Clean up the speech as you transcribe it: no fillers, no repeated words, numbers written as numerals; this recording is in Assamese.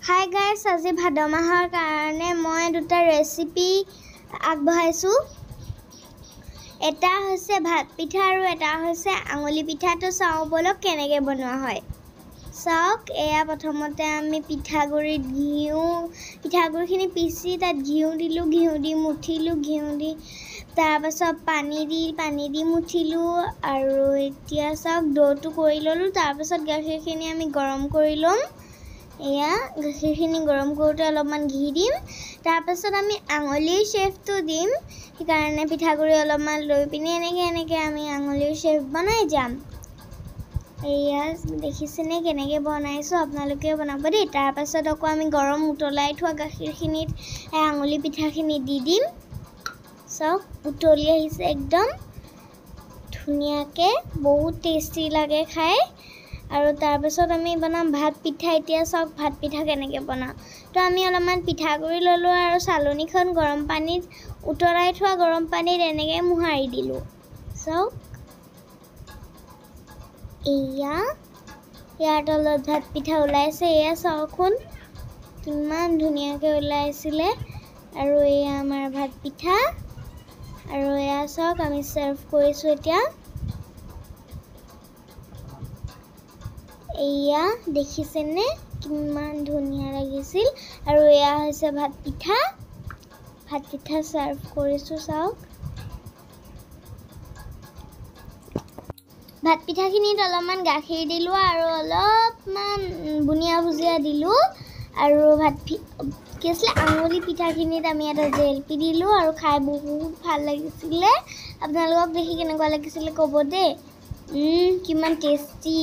হাই গাইছ, আজি ভাদ মাহৰ কাৰণে মই দুটা ৰেচিপি আগবঢ়াইছোঁ। এটা হৈছে ভাত পিঠা আৰু এটা হৈছে আঙুলি পিঠাটো। চাওঁ বলক কেনেকৈ বনোৱা হয়। চাওক, এয়া প্ৰথমতে আমি পিঠাগুড়িখিনি পিচি তাত ঘিউ দিলোঁ, ঘিউ দি মুঠিলোঁ, ঘিউ দি তাৰপাছত পানী দি মুঠিলোঁ। আৰু এতিয়া চাওক ড'টো কৰি ল'লোঁ। তাৰপাছত গাখীৰখিনি আমি গৰম কৰি ল'ম। এয়া গাখীৰখিনি গৰম কৰোঁতে অলপমান ঘি দিম। তাৰপাছত আমি আঙুলিৰ শ্বেপটো দিম। সেইকাৰণে পিঠাগুড়ি অলপমান লৈ পিনি এনেকৈ আমি আঙুলিৰ শ্বেপ বনাই যাম। এয়া দেখিছেনে কেনেকৈ বনাইছোঁ, আপোনালোকেও বনাব দেই। তাৰপাছত আকৌ আমি গৰম উতলাই থোৱা গাখীৰখিনিত আঙুলি পিঠাখিনি দি দিম। চাওক উতলি আহিছে একদম ধুনীয়াকৈ, বহুত টেষ্টি লাগে খাই। আৰু তাৰপাছত আমি বনাম ভাত পিঠা। এতিয়া চাওক ভাত পিঠা কেনেকৈ বনাওঁ। তো আমি অলপমান পিঠাগুড়ি ল'লোঁ আৰু চালনীখন গৰম পানীত উতলাই থোৱা গৰম পানীত এনেকৈ মোহাৰি দিলোঁ। চাওক ইয়াৰ তলত ভাত পিঠা ওলাইছে। এয়া চাওকচোন কিমান ধুনীয়াকৈ ওলাইছিলে। আৰু এয়া আমাৰ ভাত পিঠা। আৰু এয়া চাওক আমি ছাৰ্ভ কৰিছোঁ এতিয়া। এয়া দেখিছেনে কিমান ধুনীয়া লাগিছিল। আৰু এয়া হৈছে ভাত পিঠা ছাৰ্ভ কৰিছোঁ। চাওক ভাত পিঠাখিনিত অলপমান গাখীৰ দিলোঁ আৰু অলপমান বুনিয়া ভুজিয়া দিলোঁ। আৰু আঙুলি পিঠাখিনিত আমি এটা জেলেপি দিলোঁ আৰু খাই বহুত ভাল লাগিছিলে। আপোনালোকক দেখি কেনেকুৱা লাগিছিলে ক'ব দেই। কিমান টেষ্টি।